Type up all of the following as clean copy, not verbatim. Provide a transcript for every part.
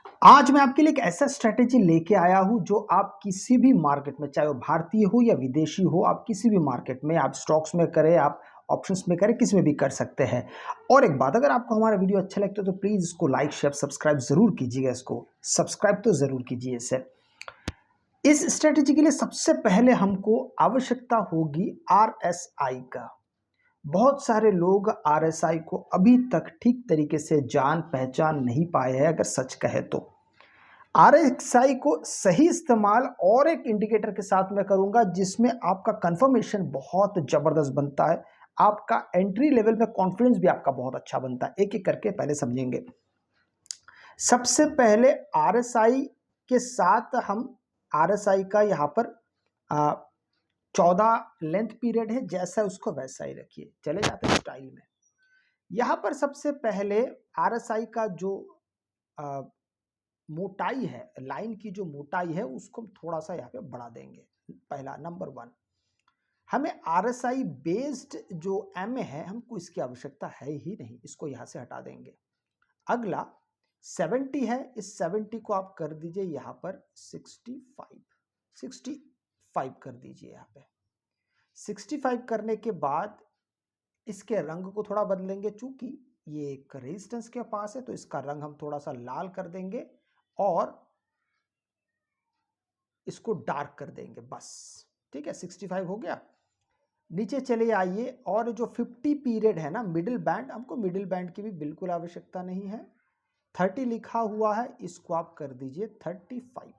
आज मैं आपके लिए एक ऐसा स्ट्रैटेजी लेके आया हूं जो आप किसी भी मार्केट में, चाहे वो भारतीय हो या विदेशी हो, आप किसी भी मार्केट में, आप स्टॉक्स में करें, आप ऑप्शंस में करें, किसी में भी कर सकते हैं। और एक बात, अगर आपको हमारा वीडियो अच्छा लगता है तो प्लीज़ इसको लाइक शेयर सब्सक्राइब ज़रूर कीजिएगा। इसको सब्सक्राइब तो ज़रूर कीजिए। इसे इस स्ट्रैटेजी के लिए सबसे पहले हमको आवश्यकता होगी RSI का। बहुत सारे लोग RSI को अभी तक ठीक तरीके से जान पहचान नहीं पाए हैं। अगर सच कहे तो RSI को सही इस्तेमाल और एक इंडिकेटर के साथ मैं करूंगा जिसमें आपका कंफर्मेशन बहुत जबरदस्त बनता है, आपका एंट्री लेवल में कॉन्फिडेंस भी आपका बहुत अच्छा बनता है। एक एक करके पहले समझेंगे। सबसे पहले RSI के साथ हम RSI का यहाँ पर 14 लेंथ पीरियड है, जैसा उसको वैसा ही रखिए। चले जाते हैं स्टाइल में। यहाँ पर सबसे पहले RSI का जो मोटाई है, लाइन की जो मोटाई है, उसको हम थोड़ा सा यहाँ पे बढ़ा देंगे। पहला नंबर 1, हमें RSI बेस्ड जो MA है, हमको इसकी आवश्यकता है ही नहीं, इसको यहाँ से हटा देंगे। अगला 70 है, इस 70 को आप कर दीजिए यहाँ पर 65 कर दीजिए। यहाँ पे 65 करने के बाद इसके रंग को थोड़ा बदलेंगे। चूंकि ये एक रेजिस्टेंस के पास है तो इसका रंग हम थोड़ा सा लाल कर देंगे और इसको डार्क कर देंगे। बस ठीक है, 65 हो गया। नीचे चले आइए और जो 50 पीरियड है ना, मिडिल बैंड, हमको मिडिल बैंड की भी बिल्कुल आवश्यकता नहीं है। 30 लिखा हुआ है, इसको आप कर दीजिए 35।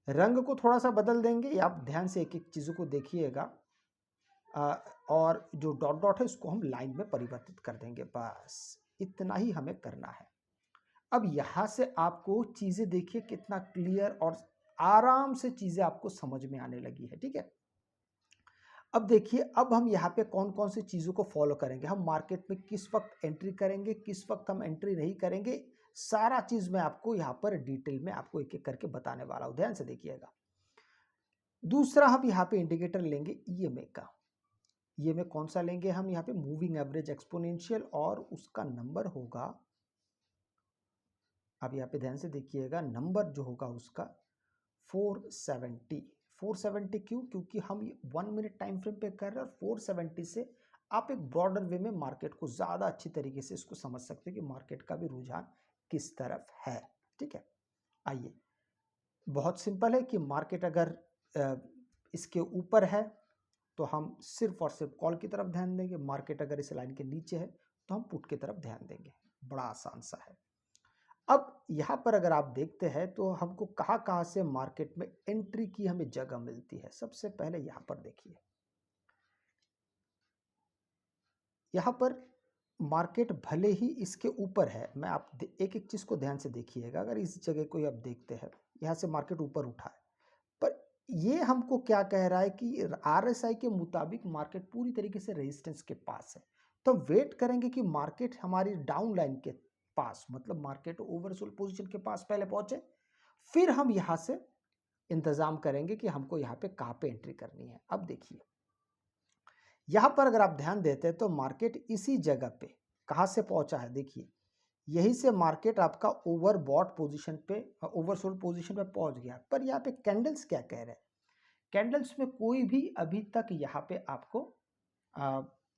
रंग को थोड़ा सा बदल देंगे, आप ध्यान से एक एक चीज़ों को देखिएगा। और जो डॉट डॉट है उसको हम लाइन में परिवर्तित कर देंगे। बस इतना ही हमें करना है। अब यहां से आपको चीजें देखिए कितना क्लियर और आराम से चीजें आपको समझ में आने लगी है। ठीक है, अब देखिए, अब हम यहाँ पे कौन कौन सी चीजों को फॉलो करेंगे। हम मार्केट में किस वक्त एंट्री करेंगे, किस वक्त हम एंट्री नहीं करेंगे, सारा चीज मैं आपको यहाँ पर डिटेल में आपको एक एक करके बताने वाला हूं। ध्यान से देखिएगा। दूसरा, हम यहाँ पे इंडिकेटर लेंगे EMA का। ये में कौन सा लेंगे हम, यहाँ पे मूविंग एवरेज एक्सपोनेंशियल, और उसका नंबर होगा, अब यहाँ पे ध्यान से देखिएगा, नंबर जो होगा उसका 470। 470 क्यों? क्योंकि हम 1 मिनट टाइम फ्रेम पे कर रहे हैं और 470 से आप एक ब्रॉडर वे में मार्केट को ज़्यादा अच्छी तरीके से इसको समझ सकते हैं कि मार्केट का भी रुझान किस तरफ है। ठीक है, आइए, बहुत सिंपल है कि मार्केट अगर इसके ऊपर है तो हम सिर्फ और सिर्फ कॉल की तरफ ध्यान देंगे। मार्केट अगर इस लाइन के नीचे है तो हम पुट की तरफ ध्यान देंगे। बड़ा आसान सा है। अब यहां पर अगर आप देखते हैं तो हमको कहां कहां से मार्केट में एंट्री की हमें जगह मिलती है। सबसे पहले यहां पर देखिए, यहां पर मार्केट भले ही इसके ऊपर है, मैं आप एक एक चीज को ध्यान से देखिएगा। अगर इस जगह को आप देखते हैं, यहां से मार्केट ऊपर उठा है, पर ये हमको क्या कह रहा है कि RSI के मुताबिक मार्केट पूरी तरीके से रेजिस्टेंस के पास है। तो वेट करेंगे कि मार्केट हमारी डाउन लाइन के पास, मतलब मार्केट ओवरसोल्ड पोजीशन के पास पहले पहुंचे, फिर हम यहां से इंतजाम करेंगे कि हमको यहाँ पे कहाँ पे एंट्री करनी है। अब देखिए, यहां पर अगर आप ध्यान देते हैं तो मार्केट इसी जगह पे कहां से पहुंचा है। देखिए, यहीं से मार्केट आपका ओवरबॉट पोजीशन पे, ओवरसोल्ड पोजीशन पे पहुंच गया। पर यहाँ पे कैंडल्स क्या कह रहे हैं, कैंडल्स में कोई भी अभी तक यहाँ पे आपको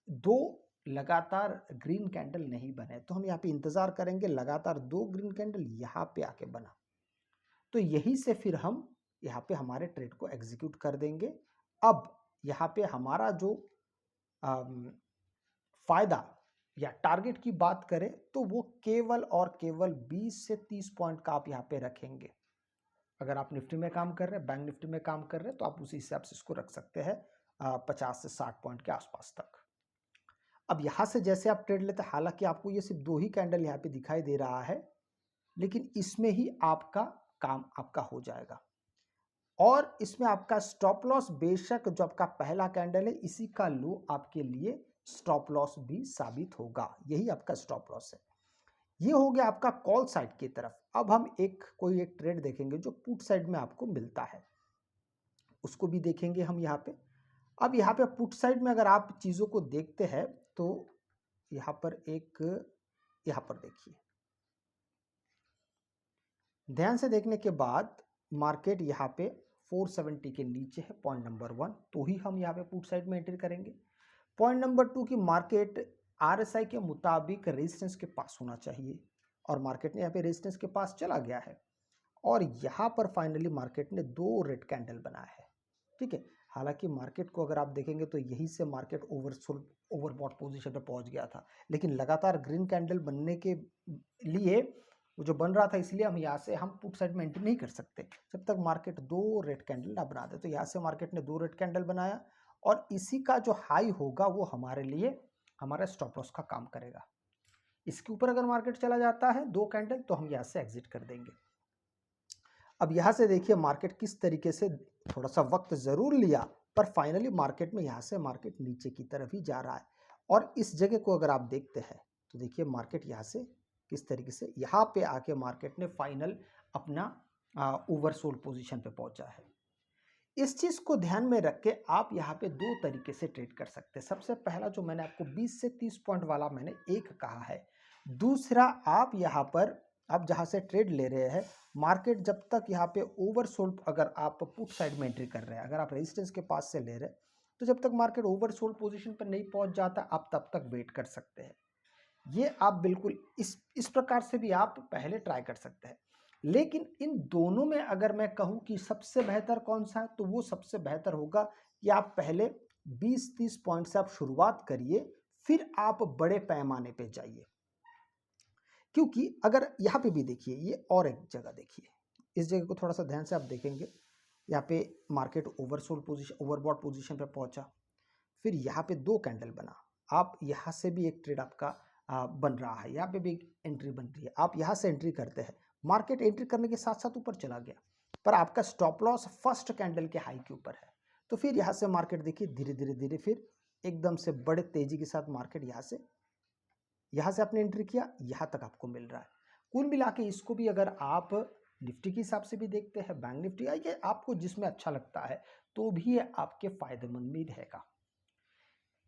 दो लगातार ग्रीन कैंडल नहीं बने। तो हम यहाँ पे इंतजार करेंगे लगातार 2 ग्रीन कैंडल यहाँ पे आके बना, तो यही से फिर हम यहाँ पे हमारे ट्रेड को एग्जीक्यूट कर देंगे। अब यहाँ पे हमारा जो फायदा या टारगेट की बात करें तो वो केवल और केवल 20 से 30 पॉइंट का आप यहाँ पे रखेंगे। अगर आप निफ्टी में काम कर रहे हैं, बैंक निफ्टी में काम कर रहे हैं, तो आप उसी हिसाब से इसको रख सकते हैं 50 से 60 पॉइंट के आसपास तक। अब यहां से जैसे आप ट्रेड लेते हैं, हालांकि आपको ये सिर्फ 2 ही कैंडल यहाँ पे दिखाई दे रहा है, लेकिन इसमें ही आपका काम आपका हो जाएगा। और इसमें आपका स्टॉप लॉस, बेशक जो आपका पहला कैंडल है, इसी का लो आपके लिए स्टॉप लॉस भी साबित होगा। यही आपका स्टॉप लॉस है। ये हो गया आपका कॉल साइड की तरफ। अब हम कोई एक ट्रेड देखेंगे जो पुट साइड में आपको मिलता है, उसको भी देखेंगे हम यहाँ पे। अब यहाँ पे पुट साइड में अगर आप चीज़ों को देखते हैं तो यहाँ पर यहाँ पर देखिए, ध्यान से देखने के बाद मार्केट यहाँ पे 470 के नीचे है, पॉइंट नंबर 1, तो ही हम यहाँ पे पुट साइड में एंट्री करेंगे। पॉइंट नंबर 2 की मार्केट आरएसआई के मुताबिक रेजिस्टेंस के पास होना चाहिए, और मार्केट ने यहाँ पे रेजिस्टेंस के पास चला गया है, और यहाँ पर फाइनली मार्केट ने 2 रेड कैंडल बनाया है। ठीक है, हालांकि मार्केट को अगर आप देखेंगे तो यहीं से मार्केट ओवरबॉट पोजीशन पे पहुंच गया था, लेकिन लगातार ग्रीन कैंडल बनने के लिए वो जो बन रहा था, इसलिए हम यहाँ से हम पुट साइड में एंट्री नहीं कर सकते जब तक मार्केट 2 रेड कैंडल ना बना दे। तो यहाँ से मार्केट ने 2 रेड कैंडल बनाया, और इसी का जो हाई होगा वो हमारे लिए हमारा स्टॉप लॉस का काम करेगा। इसके ऊपर अगर मार्केट चला जाता है 2 कैंडल, तो हम यहाँ से एग्जिट कर देंगे। अब यहाँ से देखिए मार्केट किस तरीके से थोड़ा सा वक्त जरूर लिया, पर फाइनली मार्केट में यहाँ से मार्केट नीचे की तरफ ही जा रहा है। और इस जगह को अगर आप देखते हैं तो देखिए मार्केट यहाँ से किस तरीके से यहाँ पे आके मार्केट ने फाइनल अपना ओवरसोल्ड पोजीशन पे पहुंचा है। इस चीज को ध्यान में रख के आप यहाँ पे 2 तरीके से ट्रेड कर सकते हैं। सबसे पहला जो मैंने आपको 20 से 30 पॉइंट वाला मैंने एक कहा है। दूसरा, आप यहाँ पर आप जहाँ से ट्रेड ले रहे हैं, मार्केट जब तक यहाँ पे ओवरसोल्ड, अगर आप पुट साइड में एंट्री कर रहे हैं, अगर आप रेजिस्टेंस के पास से ले रहे हैं, तो जब तक मार्केट ओवरसोल्ड पोजीशन पर नहीं पहुंच जाता, आप तब तक वेट कर सकते हैं। ये आप बिल्कुल इस प्रकार से भी आप पहले ट्राई कर सकते हैं। लेकिन इन दोनों में अगर मैं कहूं कि सबसे बेहतर कौन सा है, तो वो सबसे बेहतर होगा कि आप पहले 20-30 पॉइंट से आप शुरुआत करिए, फिर आप बड़े पैमाने पे जाइए। क्योंकि अगर यहाँ पे भी देखिए, ये और एक जगह देखिए, इस जगह को थोड़ा सा ध्यान से आप देखेंगे, यहाँ पे market oversold position, overbought position पे पहुंचा, फिर यहाँ पे 2 कैंडल बना, आप यहाँ से भी एक ट्रेड आपका बन रहा है, यहाँ पे भी एक एंट्री बन रही है, आप यहाँ से एंट्री करते हैं, मार्केट एंट्री करने के साथ साथ ऊपर चला गया, पर आपका स्टॉप लॉस फर्स्ट कैंडल के हाई के ऊपर है। तो फिर यहाँ से मार्केट देखिए धीरे धीरे धीरे फिर एकदम से बड़े तेजी के साथ मार्केट यहाँ से आपने एंट्री किया, यहाँ तक आपको मिल रहा है। कुल मिला के इसको भी अगर आप निफ्टी के हिसाब से भी देखते हैं, बैंक निफ्टी, ये आपको जिसमें अच्छा लगता है, तो भी ये आपके फायदेमंद भी रहेगा।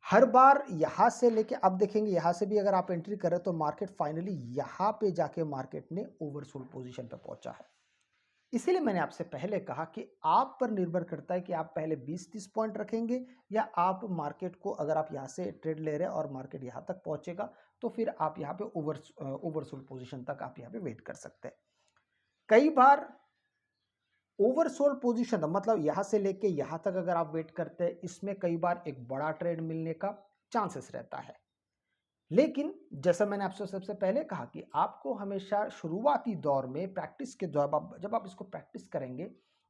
हर बार यहां से लेके अब देखेंगे, यहां से भी अगर आप एंट्री करें तो मार्केट फाइनली यहां पे जाके मार्केट ने ओवरसोल्ड पोजीशन पे पहुंचा है। इसीलिए मैंने आपसे पहले कहा कि आप पर निर्भर करता है कि आप पहले 20-30 पॉइंट रखेंगे, या आप मार्केट को, अगर आप यहां से ट्रेड ले रहे हैं और मार्केट यहां तक पहुंचेगा, तो फिर आप यहां पे ओवरसोल्ड पोजीशन तक आप यहां पे वेट कर सकते हैं। कई बार ओवरसोल्ड पोजीशन मतलब यहां से लेके यहां तक अगर आप वेट करते हैं, इसमें कई बार एक बड़ा ट्रेड मिलने का चांसेस रहता है। लेकिन जैसा मैंने आपसे सबसे पहले कहा कि आपको हमेशा शुरुआती दौर में प्रैक्टिस के दौर, जब आप इसको प्रैक्टिस करेंगे,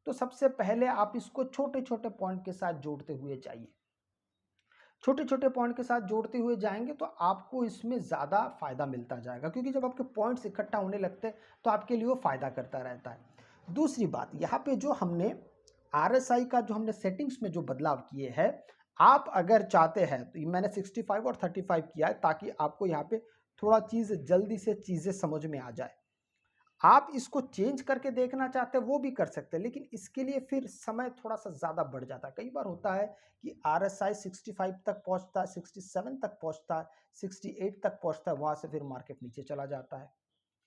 तो सबसे पहले आप इसको छोटे छोटे पॉइंट के साथ जोड़ते हुए जाइए। छोटे छोटे पॉइंट के साथ जोड़ते हुए जाएंगे तो आपको इसमें ज़्यादा फायदा मिलता जाएगा, क्योंकि जब आपके पॉइंट्स इकट्ठा होने लगते हैं तो आपके लिए वो फायदा करता रहता है। दूसरी बात, यहाँ पे जो हमने आरएसआई का जो हमने सेटिंग्स में जो बदलाव किए हैं, आप अगर चाहते हैं तो मैंने 65 और 35 किया है, ताकि आपको यहाँ पे थोड़ा चीज़ जल्दी से चीज़ें समझ में आ जाए। आप इसको चेंज करके देखना चाहते हैं वो भी कर सकते हैं, लेकिन इसके लिए फिर समय थोड़ा सा ज़्यादा बढ़ जाता है। कई बार होता है कि आरएसआई 65 तक पहुंचता है, 67 तक पहुंचता है, 68 तक पहुंचता है, वहां से फिर मार्केट नीचे चला जाता है।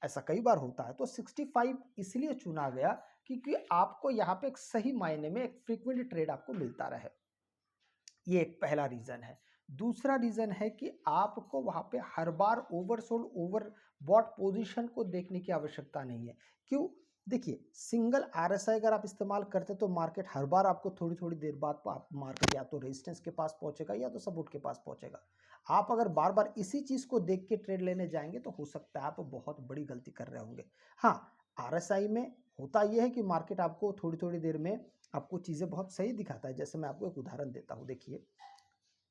ऐसा कई बार होता है। तो 65 इसलिए चुना गया क्योंकि आपको यहाँ पे एक सही मायने में एक फ्रीक्वेंट ट्रेड आपको मिलता रहे। ये एक पहला रीजन है। दूसरा रीजन है कि आपको वहां पे हर बार ओवरसोल्ड ओवरबॉट पोजीशन को देखने की आवश्यकता नहीं है। क्यों? देखिए, सिंगल आरएसआई अगर आप इस्तेमाल करते तो मार्केट हर बार आपको थोड़ी थोड़ी देर बाद आप मार्केट या तो रेजिस्टेंस के पास पहुंचेगा या तो सपोर्ट के पास पहुंचेगा। आप अगर बार बार इसी चीज को देख के ट्रेड लेने जाएंगे तो हो सकता है आप बहुत बड़ी गलती कर रहे होंगे। हाँ, आरएसआई में होता यह है कि मार्केट आपको थोड़ी थोड़ी देर में आपको चीजें बहुत सही दिखाता है। जैसे मैं आपको एक उदाहरण देता हूँ, देखिए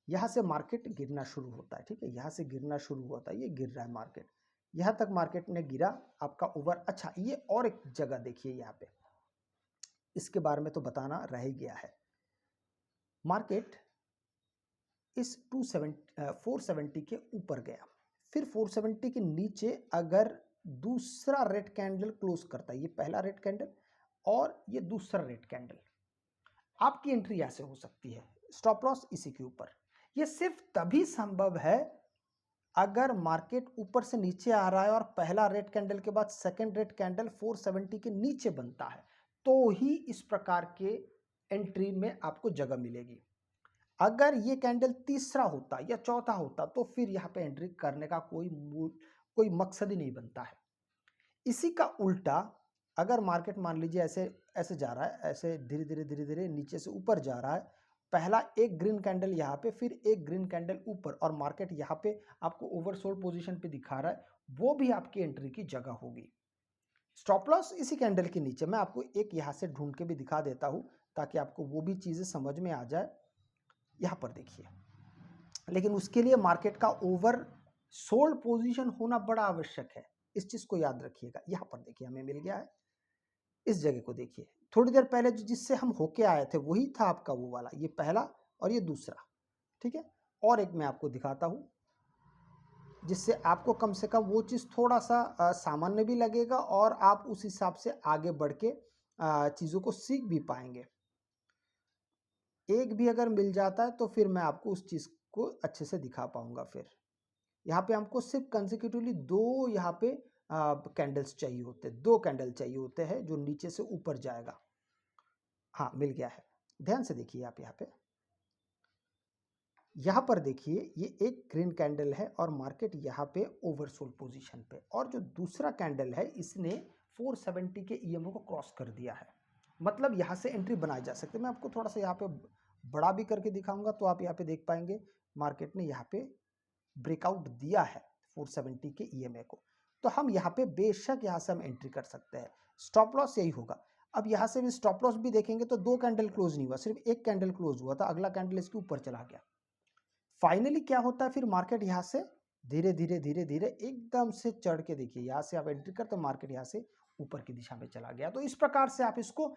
यहाँ से मार्केट गिरना शुरू होता है, ठीक है, यहाँ से गिरना शुरू होता है, ये गिर रहा है मार्केट, यहाँ तक मार्केट ने गिरा, आपका ओवर। अच्छा, ये और एक जगह देखिए, यहाँ पे इसके बारे में तो बताना रह ही गया है। मार्केट इस 470 के ऊपर गया, फिर 470 के नीचे अगर दूसरा रेड कैंडल क्लोज करता है, ये पहला रेड कैंडल और ये दूसरा रेड कैंडल, आपकी एंट्री ऐसे हो सकती है, स्टॉप लॉस इसी के ऊपर। ये सिर्फ तभी संभव है अगर मार्केट ऊपर से नीचे आ रहा है और पहला रेड कैंडल के बाद सेकंड रेड कैंडल 470 के नीचे बनता है, तो ही इस प्रकार के एंट्री में आपको जगह मिलेगी। अगर ये कैंडल तीसरा होता या चौथा होता तो फिर यहाँ पे एंट्री करने का कोई मकसद ही नहीं बनता है। इसी का उल्टा अगर मार्केट मान लीजिए ऐसे ऐसे जा रहा है, ऐसे धीरे धीरे धीरे धीरे नीचे से ऊपर जा रहा है, पहला एक ग्रीन कैंडल यहाँ पे, फिर एक ग्रीन कैंडल ऊपर, और मार्केट यहाँ पे आपको ओवरसोल्ड पोजीशन पे दिखा रहा है, वो भी आपकी एंट्री की जगह होगी। स्टॉप लॉस इसी कैंडल के नीचे, मैं आपको एक यहाँ से ढूंढ के भी दिखा देता हूँ ताकि आपको वो भी चीज़ें समझ में आ जाए। यहाँ पर देखिए, लेकिन उसके लिए मार्केट का ओवर सोल्ड पोजीशन होना बड़ा आवश्यक है, इस चीज को याद रखिएगा। यहाँ पर देखिए हमें मिल गया है, इस जगह को देखिए, थोड़ी देर पहले जिससे हम होके आए थे वही था आपका वो वाला, ये पहला और ये दूसरा, ठीक है। और एक मैं आपको दिखाता हूँ जिससे आपको कम से कम वो चीज़ थोड़ा सा सामान्य भी लगेगा और आप उस हिसाब से आगे बढ़ के चीज़ों को सीख भी पाएंगे। एक भी अगर मिल जाता है तो फिर मैं आपको उस चीज़ को अच्छे से दिखा पाऊंगा। फिर यहाँ पे हमको सिर्फ कंसेक्यूटिवली दो यहाँ पे कैंडल्स चाहिए होते हैं, दो कैंडल चाहिए होते हैं जो नीचे से ऊपर जाएगा। हाँ, मिल गया है। ध्यान से देखिए आप यहाँ पर देखिए, ये एक ग्रीन कैंडल है और मार्केट यहाँ पे ओवरसोल्ड पोजीशन पे, और जो दूसरा कैंडल है इसने 470 के ईएमओ को क्रॉस कर दिया है, मतलब यहाँ से एंट्री बनाई जा सकती है। मैं आपको थोड़ा सा यहाँ पे बड़ा भी करके दिखाऊंगा तो आप यहाँ पे देख पाएंगे मार्केट ने यहाँ पे ब्रेकआउट दिया है 470 के ईएमए को, तो हम यहाँ पे बेशक यहाँ से हम एंट्री कर सकते हैं। स्टॉप लॉस यही होगा। अब यहाँ से भी स्टॉप लॉस भी देखेंगे तो दो कैंडल क्लोज नहीं हुआ, सिर्फ एक कैंडल क्लोज हुआ था, अगला कैंडल इसके ऊपर चला गया। फाइनली क्या होता है, फिर मार्केट यहाँ से धीरे धीरे धीरे धीरे एकदम से चढ़ के देखिए, यहाँ से आप एंट्री करते मार्केट यहाँ से ऊपर की दिशा में चला गया। तो इस प्रकार से आप इसको,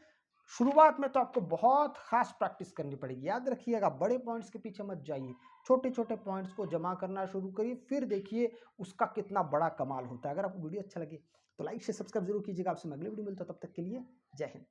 शुरुआत में तो आपको बहुत खास प्रैक्टिस करनी पड़ेगी। याद रखिएगा, बड़े पॉइंट्स के पीछे मत जाइए, छोटे छोटे पॉइंट्स को जमा करना शुरू करिए, फिर देखिए उसका कितना बड़ा कमाल होता है। अगर आपको वीडियो अच्छा लगे तो लाइक से सब्सक्राइब जरूर कीजिएगा। आपसे मैं अगले वीडियो मिलता हूं, तब तक के लिए जय हिंद।